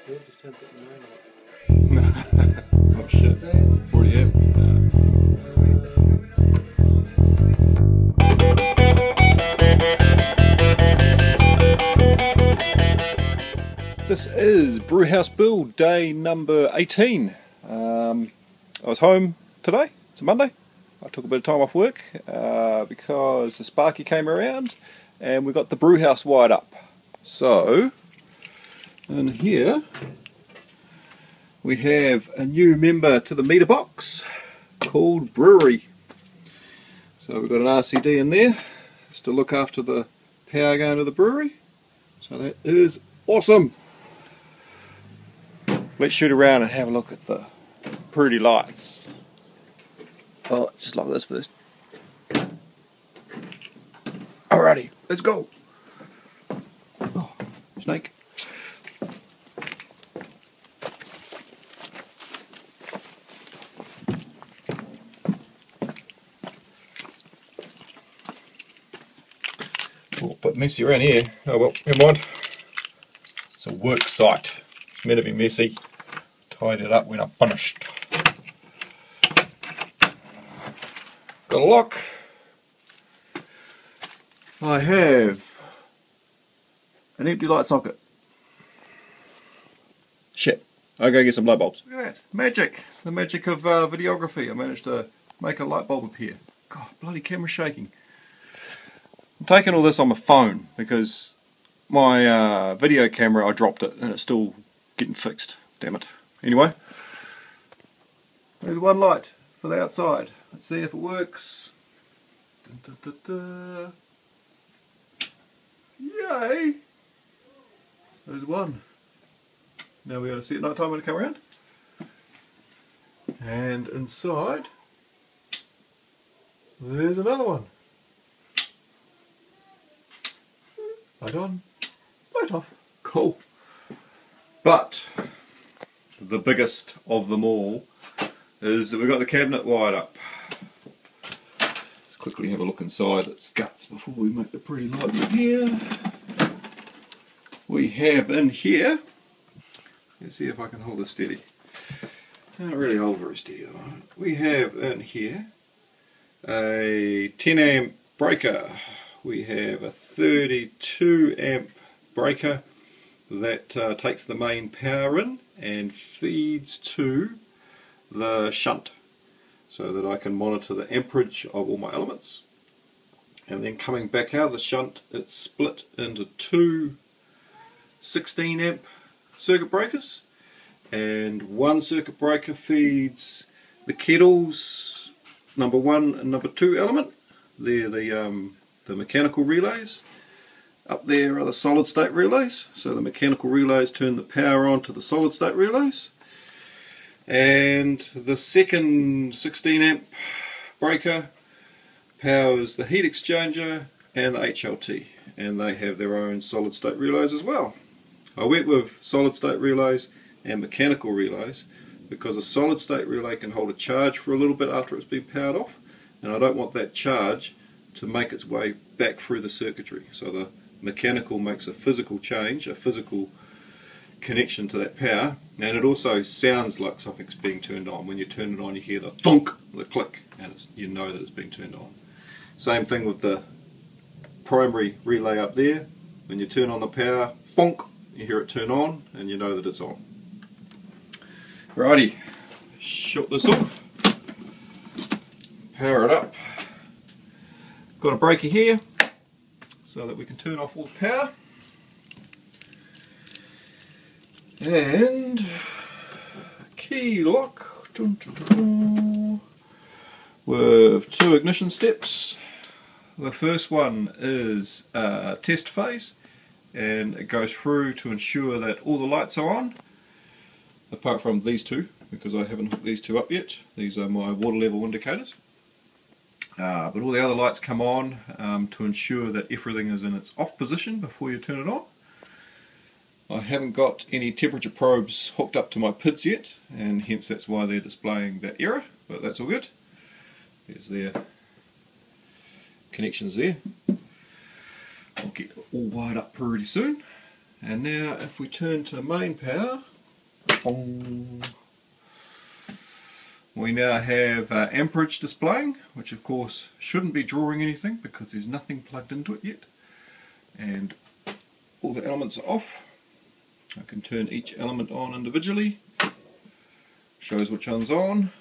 Yeah, just have it in the rain. Oh shit, 40 amp. This is Brewhouse build day number 18. I was home today, it's a Monday. I took a bit of time off work because the Sparky came around and we got the brewhouse wired up. So, in here we have a new member to the meter box called Brewery. So we've got an RCD in there just to look after the power going to the brewery. So that is awesome. Let's shoot around and have a look at the pretty lights. Oh, just like this first. Alrighty, let's go. Oh, snake. Oh, a bit messy around here. Oh well, never mind. It's a work site. It's meant to be messy. Tied it up when I'm finished. Got a lock. I have an empty light socket. Shit. I'll go get some light bulbs. Look at that. Magic. The magic of videography. I managed to make a light bulb appear. God, bloody camera's shaking. I'm taking all this on my phone because my video camera, I dropped it and it's still getting fixed. Damn it. Anyway, there's one light for the outside. Let's see if it works. Dun, dun, dun, dun. Yay! There's one. Now we're going to see it night time when it comes around. And inside, there's another one. Light on, light off. Cool. But the biggest of them all is that we've got the cabinet wired up. Let's quickly have a look inside its guts before we make the pretty lights in here. We have in here, let's see if I can hold this steady. Can't really hold very steady though. We have in here a 10 amp breaker. We have a 32 amp breaker that takes the main power in and feeds to the shunt so that I can monitor the amperage of all my elements. And then coming back out of the shunt, it's split into two 16 amp circuit breakers, and one circuit breaker feeds the kettles number 1 and number 2 element. They're the mechanical relays. Up there are the solid state relays, so the mechanical relays turn the power on to the solid state relays. And the second 16 amp breaker powers the heat exchanger and the HLT, and they have their own solid state relays as well. I went with solid state relays and mechanical relays because a solid state relay can hold a charge for a little bit after it's been powered off, and I don't want that charge to make its way back through the circuitry. So the mechanical makes a physical change, a physical connection to that power, and it also sounds like something's being turned on. When you turn it on, you hear the thunk, the click, and you know that it's being turned on. Same thing with the primary relay up there. When you turn on the power, thunk, you hear it turn on, and you know that it's on. Righty, shut this off, power it up. Got a breaker here so that we can turn off all the power. And a key lock with 2 ignition steps. The first one is test phase, and it goes through to ensure that all the lights are on, apart from these two, because I haven't hooked these two up yet. These are my water level indicators. But all the other lights come on to ensure that everything is in its off position before you turn it on. I haven't got any temperature probes hooked up to my PIDs yet, and hence that's why they're displaying that error, but that's all good. There's their connections there. I'll get all wired up pretty soon. And now if we turn to main power, Bong. We now have amperage displaying, which of course shouldn't be drawing anything because there's nothing plugged into it yet. And all the elements are off. I can turn each element on individually. Shows which one's on.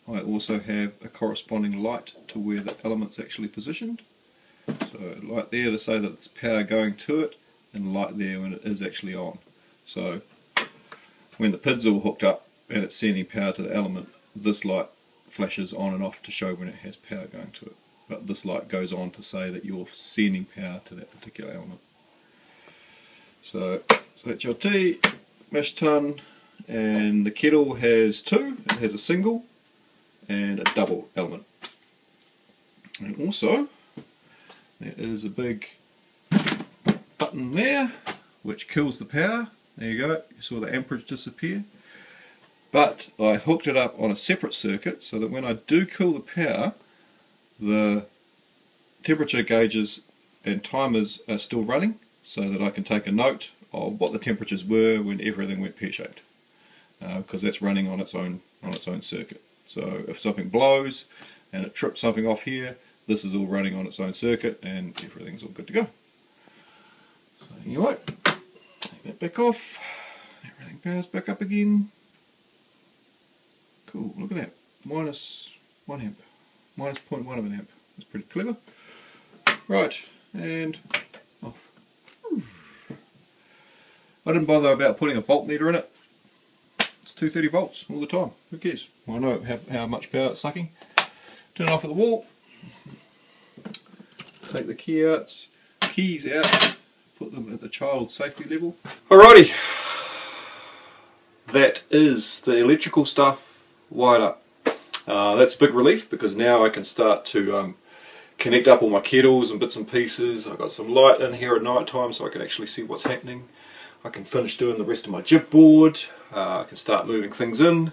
I also have a corresponding light to where the element's actually positioned. So light there to say that there's power going to it, and light there when it is actually on. So when the PID's all hooked up and it's sending power to the element, this light flashes on and off to show when it has power going to it. But this light goes on to say that you're sending power to that particular element. So that's your tea, mash tun, and the kettle has two. It has a single and a double element. And also, there is a big button there which kills the power. There you go, you saw the amperage disappear. But I hooked it up on a separate circuit so that when I do kill the power, the temperature gauges and timers are still running, so that I can take a note of what the temperatures were when everything went pear-shaped, because that's running on its own circuit. So if something blows and it trips something off here, this is all running on its own circuit and everything's all good to go. So anyway, take that back off, everything powers back up again. Cool, look at that, minus 1 amp, minus 0.1 of an amp. That's pretty clever. Right, and off. I didn't bother about putting a voltmeter in it. It's 230 volts all the time. Who cares? I know how much power it's sucking. Turn it off at the wall. Take the keys out. Put them at the child safety level. Alrighty. That is the electrical stuff wired up. That's a big relief because now I can start to connect up all my kettles and bits and pieces. I've got some light in here at night time so I can actually see what's happening. I can finish doing the rest of my jib board. I can start moving things in.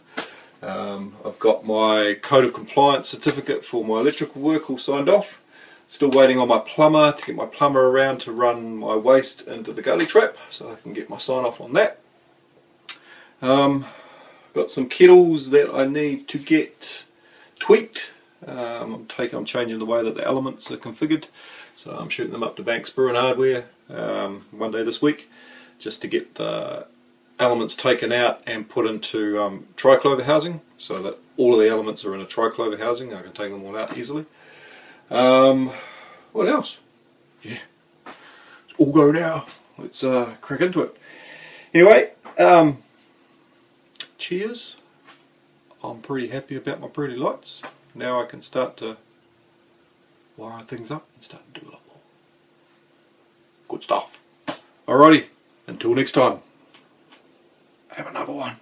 I've got my Code of Compliance certificate for my electrical work all signed off. Still waiting on my plumber to get my plumber around to run my waste into the gully trap so I can get my sign off on that. Got some kettles that I need to get tweaked. I'm changing the way that the elements are configured, so I'm shooting them up to Banks Brew and Hardware one day this week, just to get the elements taken out and put into triclover housing, so that all of the elements are in a triclover housing. I can take them all out easily. What else? Yeah, it's all go now. Let's crack into it. Anyway, cheers. I'm pretty happy about my pretty lights. Now I can start to wire things up and start to do a lot more. Good stuff. Alrighty, until next time. Have another one.